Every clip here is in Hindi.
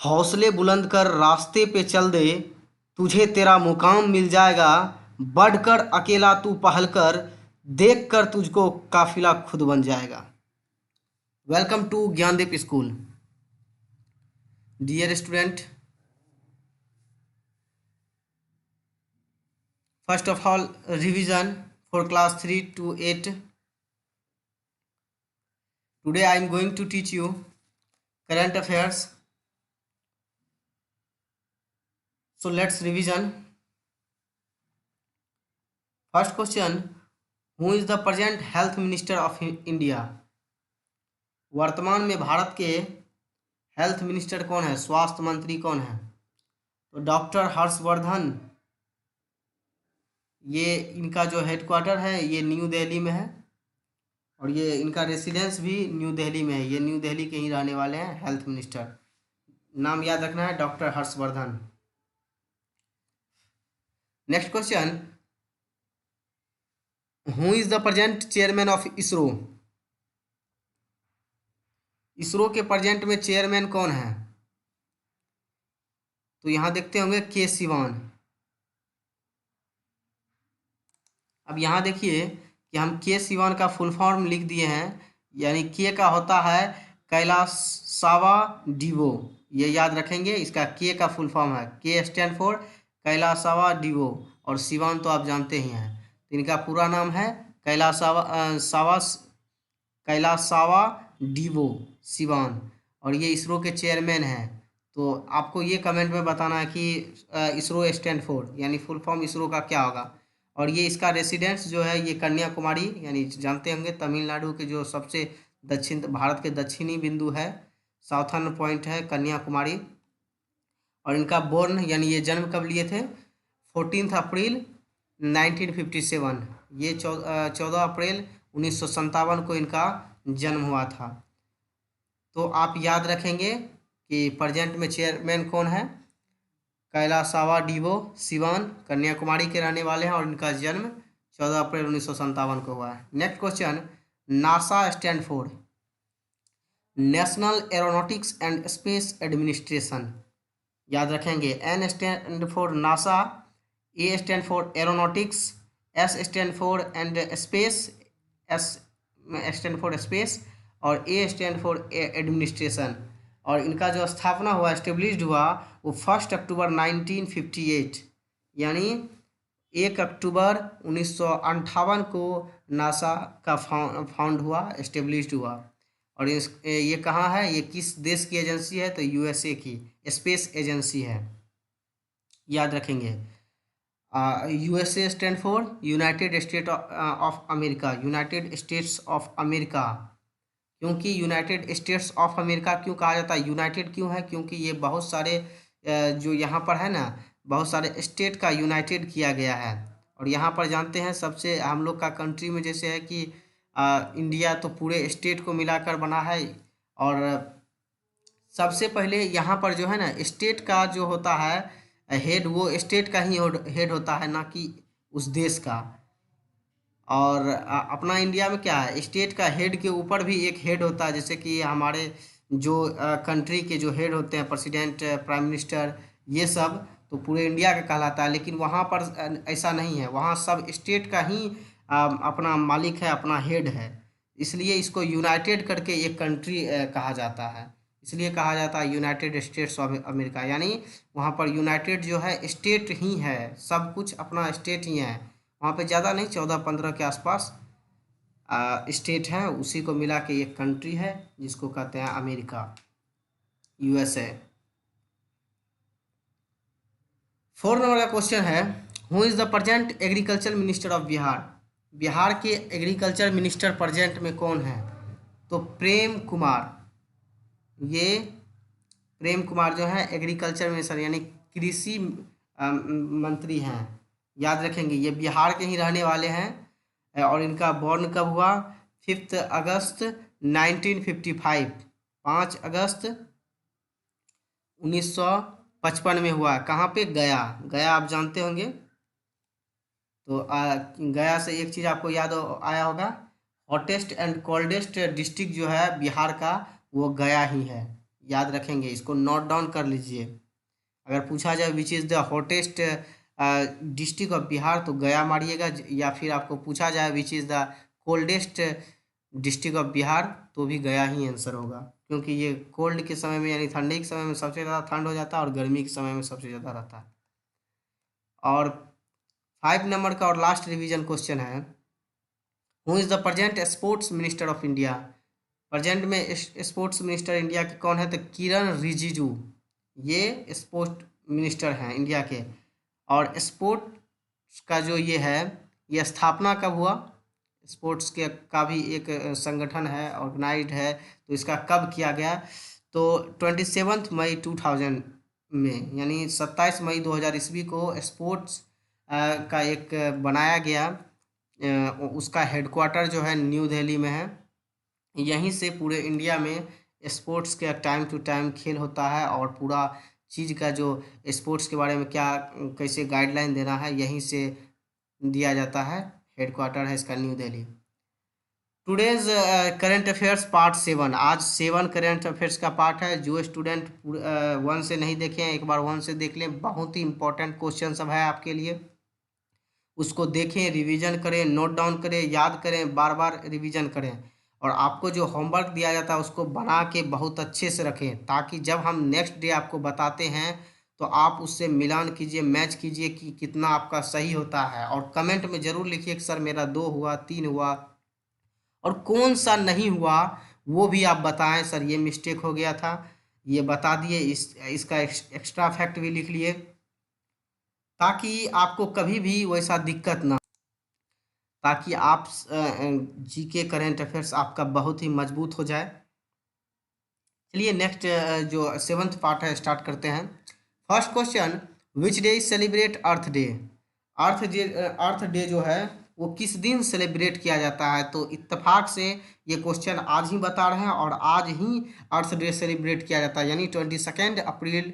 हौसले बुलंद कर रास्ते पे चल दे, तुझे तेरा मुकाम मिल जाएगा। बढ़कर अकेला तू पहल कर, देख कर तुझको काफिला खुद बन जाएगा। Welcome to Gyandeep school. Dear student, first of all revision for class 3 to 8. Today I am going to teach you current affairs. So let's revision. First question, who is the present health minister of India? वर्तमान में भारत के हेल्थ मिनिस्टर कौन है, स्वास्थ्य मंत्री कौन है? तो डॉक्टर हर्षवर्धन। ये इनका जो हेडक्वार्टर है ये न्यू दिल्ली में है और ये इनका रेसिडेंस भी न्यू दिल्ली में है। ये न्यू दिल्ली के ही रहने वाले हैं हेल्थ मिनिस्टर। नाम याद रखना है, doctor Harshvardhan. Next question, who is the present chairman of ISRO? ISRO के प्रेजेंट में चेयरमैन कौन है? तो यहां देखते होंगे के सिवान। अब यहाँ देखिए कि हम के सिवान का फुल फॉर्म लिख दिए हैं, यानी के का होता है कैलासावाडिवो। ये याद रखेंगे, इसका के का फुल फॉर्म है, के स्टैंड फॉर कैलासावाडिवो, और सिवान तो आप जानते ही हैं। तो इनका पूरा नाम है कैलासावाडिवो सिवान, और ये इसरो के चेयरमैन हैं। तो आपको ये कमेंट में बताना है कि इसरो स्टैंड फॉर यानी फुल फॉर्म इसरो का क्या होगा। और ये इसका रेसिडेंस जो है ये कन्याकुमारी, यानी जानते होंगे तमिलनाडु के जो सबसे दक्षिण भारत के दक्षिणी बिंदु है, साउथर्न पॉइंट है कन्याकुमारी। और इनका बोर्न यानी ये जन्म कब लिए थे? 14 अप्रैल 1957। ये 14 अप्रैल 1957 को इनका जन्म हुआ था। तो आप याद रखेंगे कि प्रेजेंट में चेयरमैन कौन है, कैलासावाडिवो सिवान, कन्याकुमारी के रहने वाले हैं और इनका जन्म 14 अप्रैल 1957 को हुआ है। Next question, NASA stand for? National Aeronautics and Space Administration. याद रखेंगे, N stand for NASA, A stand for aeronautics, S stand for and space, S stand for space, और ए स्टैंड फॉर एडमिनिस्ट्रेशन। और इनका जो स्थापना हुआ, एस्टेब्लिश्ड हुआ, वो 1 अक्टूबर 1958, यानी 1 अक्टूबर 1958 को नासा का फाउंड हुआ, एस्टेब्लिश्ड हुआ। और ये कहाँ है, ये किस देश की एजेंसी है? तो यूएसए की स्पेस एजेंसी है, याद रखेंगे। USA stand for United state of America, United states of America. क्योंकि यूनाइटेड स्टेट्स ऑफ अमेरिका क्यों कहा जाता है, यूनाइटेड क्यों है? क्योंकि ये बहुत सारे जो यहाँ पर है ना, बहुत सारे स्टेट का यूनाइटेड किया गया है। और यहाँ पर जानते हैं सबसे हम लोग का कंट्री में जैसे है कि इंडिया तो पूरे स्टेट को मिलाकर बना है, और सबसे पहले यहाँ पर जो है ना स्टेट का जो होता है हेड, वो स्टेट का ही हेड होता है, ना कि उस देश का। और अपना इंडिया में क्या है, स्टेट का हेड के ऊपर भी एक हेड होता है, जैसे कि हमारे जो कंट्री के जो हेड होते हैं, प्रेसिडेंट, प्राइम मिनिस्टर, ये सब तो पूरे इंडिया का कहलाता है। लेकिन वहाँ पर ऐसा नहीं है, वहाँ सब स्टेट का ही अपना मालिक है, अपना हेड है। इसलिए इसको यूनाइटेड करके एक कंट्री कहा जाता है, इसलिए कहा जाता है यूनाइटेड स्टेट्स ऑफ अमेरिका। यानी वहाँ पर यूनाइटेड जो है स्टेट ही है, सब कुछ अपना स्टेट ही है। वहाँ पे ज़्यादा नहीं, 14-15 के आसपास स्टेट हैं, उसी को मिला के एक कंट्री है जिसको कहते हैं अमेरिका, यूएसए। 4 नंबर का क्वेश्चन है, who is the present agriculture minister of Bihar? Bihar के एग्रीकल्चर मिनिस्टर प्रेजेंट में कौन है? तो प्रेम कुमार। ये प्रेम कुमार जो है एग्रीकल्चर मिनिस्टर यानी कृषि मंत्री हैं, याद रखेंगे। ये बिहार के ही रहने वाले हैं और इनका बॉर्न कब हुआ? 5 अगस्त 1955, 5 अगस्त 1955 में हुआ। कहाँ पे? गया। गया आप जानते होंगे। तो गया से एक चीज़ आपको याद आया होगा, हॉटेस्ट एंड कोल्डेस्ट डिस्ट्रिक्ट जो है बिहार का वो गया ही है, याद रखेंगे, इसको नोट डाउन कर लीजिए। अगर पूछा जाए which is the hottest district of Bihar तो गया मारिएगा, या फिर आपको पूछा जाए which is the coldest district of Bihar तो भी गया ही आंसर होगा, क्योंकि ये कोल्ड के समय में यानी ठंडी के समय में सबसे ज़्यादा ठंड हो जाता है और गर्मी के समय में सबसे ज़्यादा रहता है। और 5 नंबर का और लास्ट रिवीजन क्वेश्चन है, who is the present sports minister of India. Present में स्पोर्ट्स मिनिस्टर इंडिया के कौन है, तो किरण रिजिजू ये स्पोर्ट्स मिनिस्टर हैं इंडिया के। और स्पोर्ट्स का जो ये है, ये स्थापना कब हुआ, स्पोर्ट्स के का भी एक संगठन है, ऑर्गेनाइज्ड है, तो इसका कब किया गया, तो 27 मई 2000 में, यानी 27 मई 2000 ईस्वी को स्पोर्ट्स का एक बनाया गया। उसका हेडक्वार्टर जो है न्यू दिल्ली में है। यहीं से पूरे इंडिया में स्पोर्ट्स के टाइम टू टाइम खेल होता है, और पूरा चीज़ का जो स्पोर्ट्स के बारे में क्या कैसे गाइडलाइन देना है यहीं से दिया जाता है। हेडक्वार्टर है इसका new Delhi. Today's current affairs part 7, आज 7 करंट अफेयर्स का पार्ट है। जो स्टूडेंट 1 से नहीं देखे हैं एक बार 1 से देख लें, बहुत ही इंपॉर्टेंट क्वेश्चन सब है आपके लिए। उसको देखें, रिवीजन करें, नोट डाउन करें, याद करें, बार बार रिवीजन करें, और आपको जो होमवर्क दिया जाता है उसको बना के बहुत अच्छे से रखें, ताकि जब हम नेक्स्ट डे आपको बताते हैं तो आप उससे मिलान कीजिए, मैच कीजिए कि कितना आपका सही होता है। और कमेंट में ज़रूर लिखिए कि सर मेरा 2 हुआ, 3 हुआ, और कौन सा नहीं हुआ वो भी आप बताएं, सर ये मिस्टेक हो गया था, ये बता दिए, इसका एक्स्ट्रा फैक्ट भी लिख लिए, ताकि आपको कभी भी वैसा दिक्कत ना, ताकि आप जीके करंट अफेयर्स आपका बहुत ही मजबूत हो जाए। चलिए नेक्स्ट जो 7th पार्ट है स्टार्ट करते हैं। First question, which day celebrate earth day. Earth day जो है वो किस दिन सेलिब्रेट किया जाता है, तो इत्तेफाक से ये क्वेश्चन आज ही बता रहे हैं, और आज ही अर्थ डे सेलिब्रेट किया जाता है, यानी 22 अप्रैल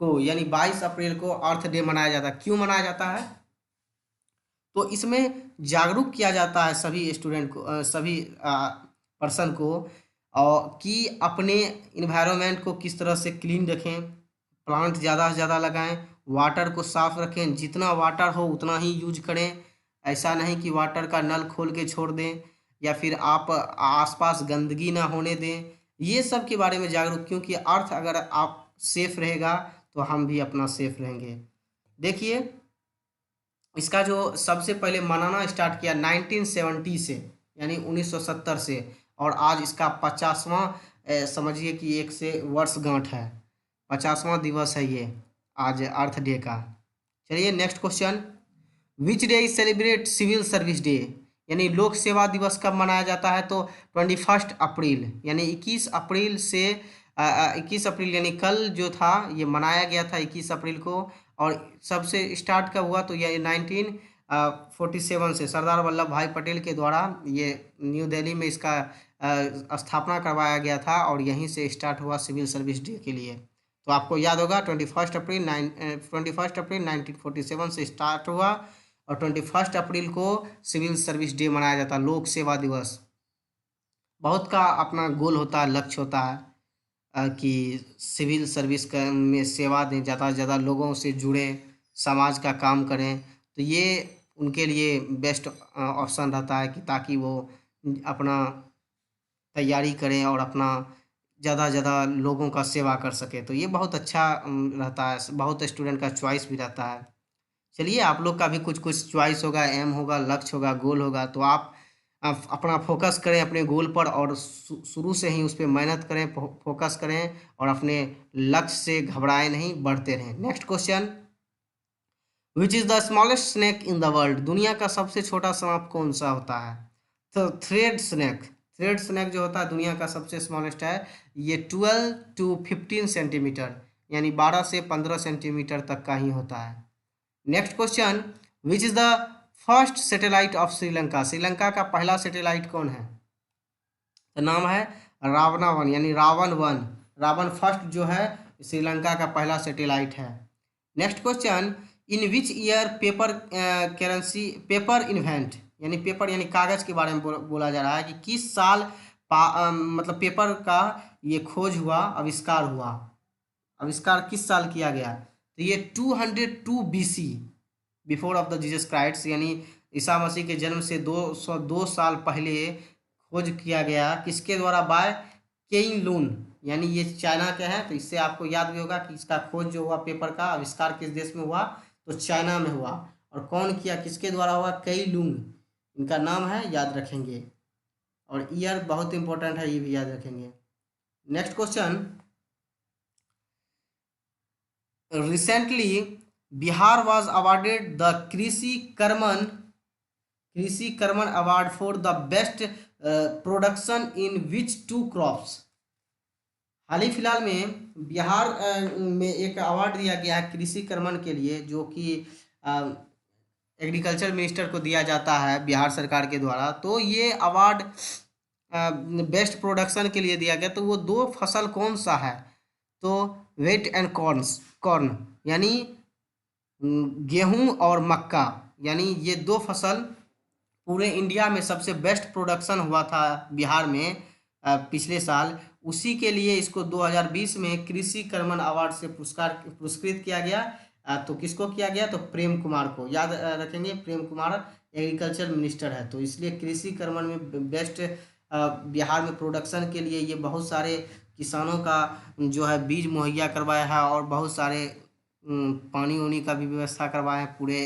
को, यानी 22 अप्रैल को अर्थ डे मनाया जाता है। क्यों मनाया जाता है, तो इसमें जागरूक किया जाता है सभी स्टूडेंट को, सभी पर्सन को, और कि अपने इन्वायरमेंट को किस तरह से क्लीन रखें, प्लांट ज़्यादा से ज़्यादा लगाएं, वाटर को साफ रखें, जितना वाटर हो उतना ही यूज करें। ऐसा नहीं कि वाटर का नल खोल के छोड़ दें, या फिर आप आसपास गंदगी ना होने दें। ये सब के बारे में जागरूक, क्योंकि अर्थ अगर आप सेफ रहेगा तो हम भी अपना सेफ रहेंगे। देखिए इसका जो सबसे पहले मनाना स्टार्ट किया 1970 से, यानी 1970 से, और आज इसका 50वां समझिए कि एक से वर्षगांठ है, 50वां दिवस है ये आज अर्थ डे का। चलिए next question, which day is celebrate civil service day, यानी लोक सेवा दिवस कब मनाया जाता है, तो 21 अप्रैल, यानी 21 अप्रैल से 21 अप्रैल यानी कल जो था ये मनाया गया था 21 अप्रैल को। और सबसे स्टार्ट कब हुआ, तो ये 1947 से सरदार वल्लभ भाई पटेल के द्वारा ये न्यू दिल्ली में इसका स्थापना करवाया गया था, और यहीं से स्टार्ट हुआ सिविल सर्विस डे के लिए। तो आपको याद होगा 21 अप्रैल 1947 से स्टार्ट हुआ, और 21 अप्रैल को सिविल सर्विस डे मनाया जाता है, लोक सेवा दिवस। बहुत का अपना गोल होता है, लक्ष्य होता है कि सिविल सर्विस में सेवा दें, ज़्यादा से ज़्यादा लोगों से जुड़ें, समाज का काम करें, तो ये उनके लिए बेस्ट ऑप्शन रहता है कि ताकि वो अपना तैयारी करें और अपना ज़्यादा से ज़्यादा लोगों का सेवा कर सके। तो ये बहुत अच्छा रहता है, बहुत स्टूडेंट का चॉइस भी रहता है। चलिए आप लोग का भी कुछ कुछ चॉइस होगा, एम होगा, लक्ष्य होगा, गोल होगा, तो आप अपना फोकस करें अपने गोल पर, और शुरू से ही उस पर मेहनत करें, फोकस करें, और अपने लक्ष्य से घबराएं नहीं, बढ़ते रहें। Next question, which is the smallest snake in the world, दुनिया का सबसे छोटा सांप कौन सा होता है, तो थ्रेड स्नेक। थ्रेड स्नेक जो होता है दुनिया का सबसे स्मॉलेस्ट है, ये 12 to 15 सेंटीमीटर, यानी 12 से 15 सेंटीमीटर तक का ही होता है। Next question, which is the first satellite of Sri Lanka, Sri Lanka का पहला सैटेलाइट कौन है, तो नाम है रावण 1, यानी रावण 1, रावण फर्स्ट जो है श्रीलंका का पहला सैटेलाइट है। Next question, in which year paper currency paper invent, यानी पेपर यानी कागज़ के बारे में बोला जा रहा है कि किस साल मतलब पेपर का ये खोज हुआ, आविष्कार हुआ। आविष्कार किस साल किया गया? तो ये 202 BC, before of the Jesus Christ, यानी ईसा मसीह के जन्म से 202 साल पहले खोज किया गया। किसके द्वारा? बाय केई लून, यानी ये चाइना के हैं। तो इससे आपको याद भी होगा कि इसका खोज जो हुआ, पेपर का आविष्कार किस देश में हुआ? तो चाइना में हुआ। और कौन किया, किसके द्वारा हुआ? केई लून इनका नाम है, याद रखेंगे। और ईयर बहुत इंपॉर्टेंट है, ये भी याद रखेंगे। Next question, recently Bihar was awarded the Krishi Karman award for the best production in which two crops. हाल ही फिलहाल में बिहार में एक अवार्ड दिया गया है कृषि कर्मन के लिए, जो कि एग्रीकल्चर मिनिस्टर को दिया जाता है बिहार सरकार के द्वारा। तो ये अवार्ड बेस्ट प्रोडक्शन के लिए दिया गया। तो वो दो फसल कौन सा है? तो वेट एंड कॉर्न, यानी गेहूं और मक्का, यानी ये दो फसल पूरे इंडिया में सबसे बेस्ट प्रोडक्शन हुआ था बिहार में पिछले साल। उसी के लिए इसको 2020 में कृषि कर्मन अवार्ड से पुरस्कृत किया गया। तो किसको किया गया? तो प्रेम कुमार को, याद रखेंगे। प्रेम कुमार एग्रीकल्चर मिनिस्टर है, तो इसलिए कृषि कर्मन में बेस्ट बिहार में प्रोडक्शन के लिए ये बहुत सारे किसानों का जो है बीज मुहैया करवाया है, और बहुत सारे पानी वानी का भी व्यवस्था करवाया है पूरे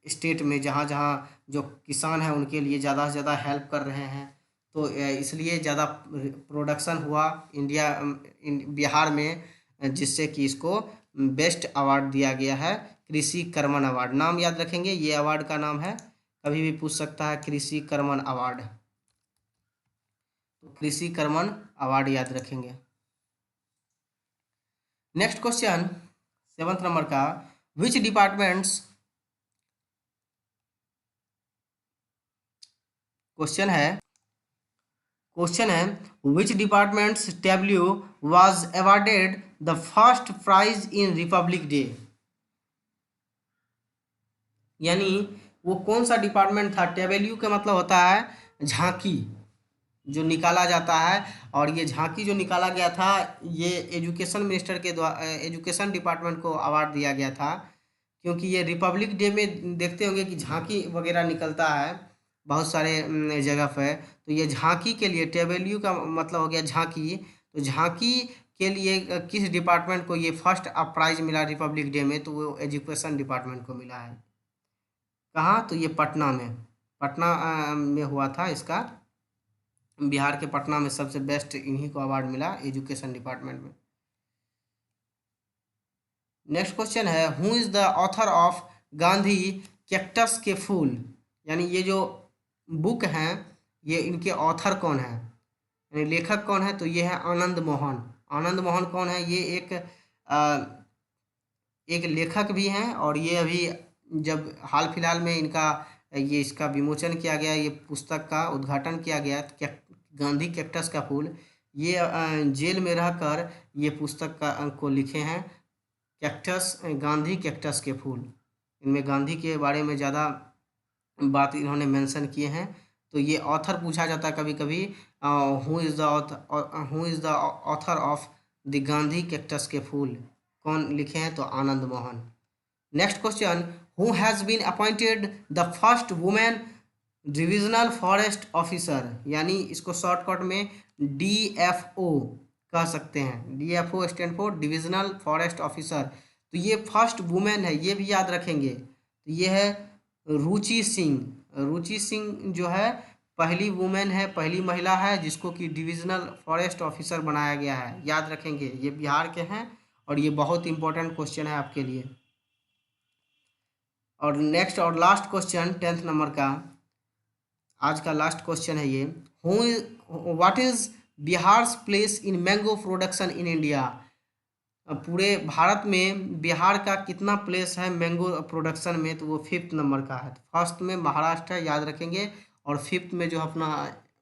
स्टेट में। जहाँ जहाँ जो किसान हैं उनके लिए ज़्यादा से ज़्यादा हेल्प कर रहे हैं। तो इसलिए ज़्यादा प्रोडक्शन हुआ बिहार में, जिससे कि इसको बेस्ट अवार्ड दिया गया है, कृषि कर्मन अवार्ड। नाम याद रखेंगे, ये अवार्ड का नाम है, कभी भी पूछ सकता है, कृषि कर्मन अवार्ड। तो कृषि कर्मन अवार्ड याद रखेंगे। नेक्स्ट क्वेश्चन 7th नंबर का, विच डिपार्टमेंट्स, क्वेश्चन है which departments tableau was awarded the first prize in Republic Day. यानी वो कौन सा डिपार्टमेंट था? टेब्ल्यू का मतलब होता है झांकी, जो निकाला जाता है। और ये झांकी जो निकाला गया था, ये एजुकेशन मिनिस्टर के द्वारा एजुकेशन डिपार्टमेंट को अवार्ड दिया गया था। क्योंकि ये रिपब्लिक डे में देखते होंगे कि झांकी वगैरह निकलता है बहुत सारे जगह पे। तो ये झांकी के लिए, टेबल्यू का मतलब हो गया झांकी। तो झांकी के लिए किस डिपार्टमेंट को ये फर्स्ट प्राइज मिला रिपब्लिक डे में? तो वो एजुकेशन डिपार्टमेंट को मिला है। कहाँ? तो ये पटना में, में हुआ था इसका। बिहार के पटना में सबसे बेस्ट इन्हीं को अवार्ड मिला एजुकेशन डिपार्टमेंट में। नेक्स्ट क्वेश्चन है, who is the author of Gandhi cactus के फूल। यानी ये जो बुक हैं, ये इनके ऑथर कौन है, यानी लेखक कौन है? तो ये है आनंद मोहन। आनंद मोहन कौन है? ये एक लेखक भी हैं, और ये अभी जब हाल फिलहाल में इसका विमोचन किया गया, ये पुस्तक का उद्घाटन किया गया, गांधी कैक्टस का फूल। ये जेल में रहकर ये पुस्तक को लिखे हैं, गांधी कैक्टस के फूल। इनमें गांधी के बारे में ज़्यादा बात इन्होंने मेंशन किए हैं। तो ये ऑथर पूछा जाता है कभी कभी, who is the author of the Gandhi cactus के फूल, कौन लिखे हैं? तो Anand Mohan. Next question, who has been appointed the first women divisional forest officer. यानी इसको शॉर्टकट में DFO कह सकते हैं। DFO stand for divisional forest officer. तो ये फर्स्ट वुमेन है, ये भी याद रखेंगे। तो ये है रुचि सिंह। रुचि सिंह जो है पहली वुमेन है, पहली महिला है जिसको कि डिविजनल फॉरेस्ट ऑफिसर बनाया गया है, याद रखेंगे। ये बिहार के हैं, और ये बहुत इंपॉर्टेंट क्वेश्चन है आपके लिए। और नेक्स्ट और लास्ट क्वेश्चन 10th नंबर का, आज का लास्ट क्वेश्चन है ये, what is Bihar's place in mango production in India. पूरे भारत में बिहार का कितना प्लेस है मैंगो प्रोडक्शन में? तो वो 5th नंबर का है। फर्स्ट में महाराष्ट्र है, याद रखेंगे। और 5th में जो अपना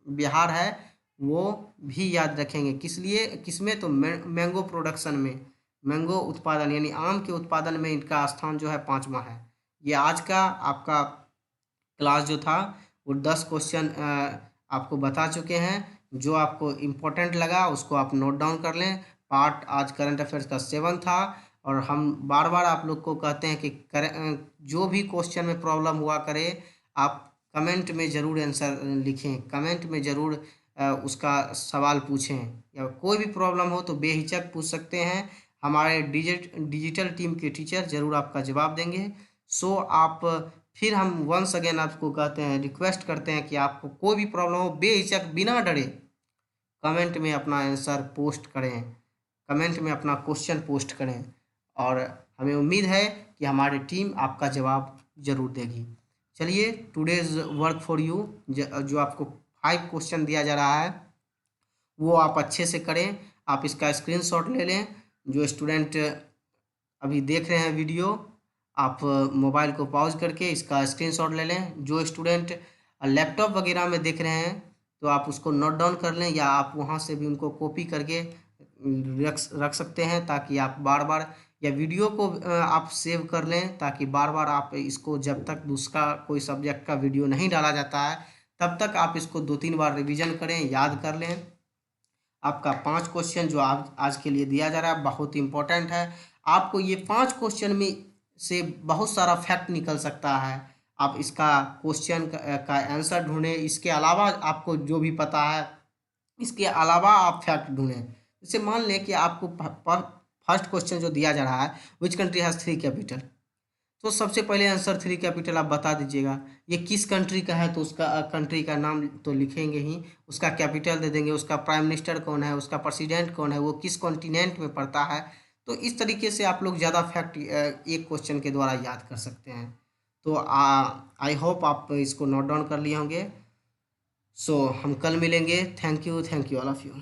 बिहार है वो भी याद रखेंगे। किसमें? तो मैंगो प्रोडक्शन में, मैंगो उत्पादन यानी आम के उत्पादन में इनका स्थान जो है 5वां है। ये आज का आपका क्लास जो था वो 10 क्वेश्चन आपको बता चुके हैं। जो आपको इम्पोर्टेंट लगा उसको आप नोट डाउन कर लें। पार्ट आज करंट अफेयर्स का 7 था। और हम बार बार आप लोग को कहते हैं कि जो भी क्वेश्चन में प्रॉब्लम हुआ करे, आप कमेंट में ज़रूर आंसर लिखें, कमेंट में ज़रूर उसका सवाल पूछें, या कोई भी प्रॉब्लम हो तो बेहिचक पूछ सकते हैं। हमारे डिजिटल टीम के टीचर ज़रूर आपका जवाब देंगे। सो आप फिर हम वंस अगेन आपको कहते हैं, रिक्वेस्ट करते हैं कि आपको कोई भी प्रॉब्लम हो बेहिचक बिना डरे कमेंट में अपना आंसर पोस्ट करें, कमेंट में अपना क्वेश्चन पोस्ट करें, और हमें उम्मीद है कि हमारी टीम आपका जवाब ज़रूर देगी। चलिए, टुडेज़ वर्क फॉर यू, जो आपको 5 क्वेश्चन दिया जा रहा है वो आप अच्छे से करें। आप इसका स्क्रीनशॉट ले लें। जो स्टूडेंट अभी देख रहे हैं वीडियो, आप मोबाइल को पॉज करके इसका स्क्रीनशॉट ले लें। जो स्टूडेंट लैपटॉप वगैरह में देख रहे हैं तो आप उसको नोट डाउन कर लें, या आप वहाँ से भी उनको कॉपी करके रख सकते हैं, ताकि आप बार बार, या वीडियो को आप सेव कर लें ताकि बार बार आप इसको, जब तक दूसरा कोई सब्जेक्ट का वीडियो नहीं डाला जाता है तब तक आप इसको 2-3 बार रिवीजन करें, याद कर लें। आपका 5 क्वेश्चन जो आज के लिए दिया जा रहा है बहुत इंपॉर्टेंट है। आपको ये 5 क्वेश्चन में से बहुत सारा फैक्ट निकल सकता है। आप इसका क्वेश्चन का आंसर ढूंढें, इसके अलावा आपको जो भी पता है इसके अलावा आप फैक्ट ढूंढें। जैसे मान लें कि आपको फर्स्ट क्वेश्चन जो दिया जा रहा है, विच कंट्री हैज़ 3 कैपिटल, तो सबसे पहले आंसर 3 कैपिटल आप बता दीजिएगा। ये किस कंट्री का है तो उसका कंट्री का नाम तो लिखेंगे ही, उसका कैपिटल दे देंगे, उसका प्राइम मिनिस्टर कौन है, उसका प्रेसिडेंट कौन है, वो किस कॉन्टिनेंट में पड़ता है। तो इस तरीके से आप लोग ज़्यादा फैक्ट एक क्वेश्चन के द्वारा याद कर सकते हैं। तो आई होप आप इसको नोट डाउन कर लिए होंगे। सो हम कल मिलेंगे। Thank you all of you.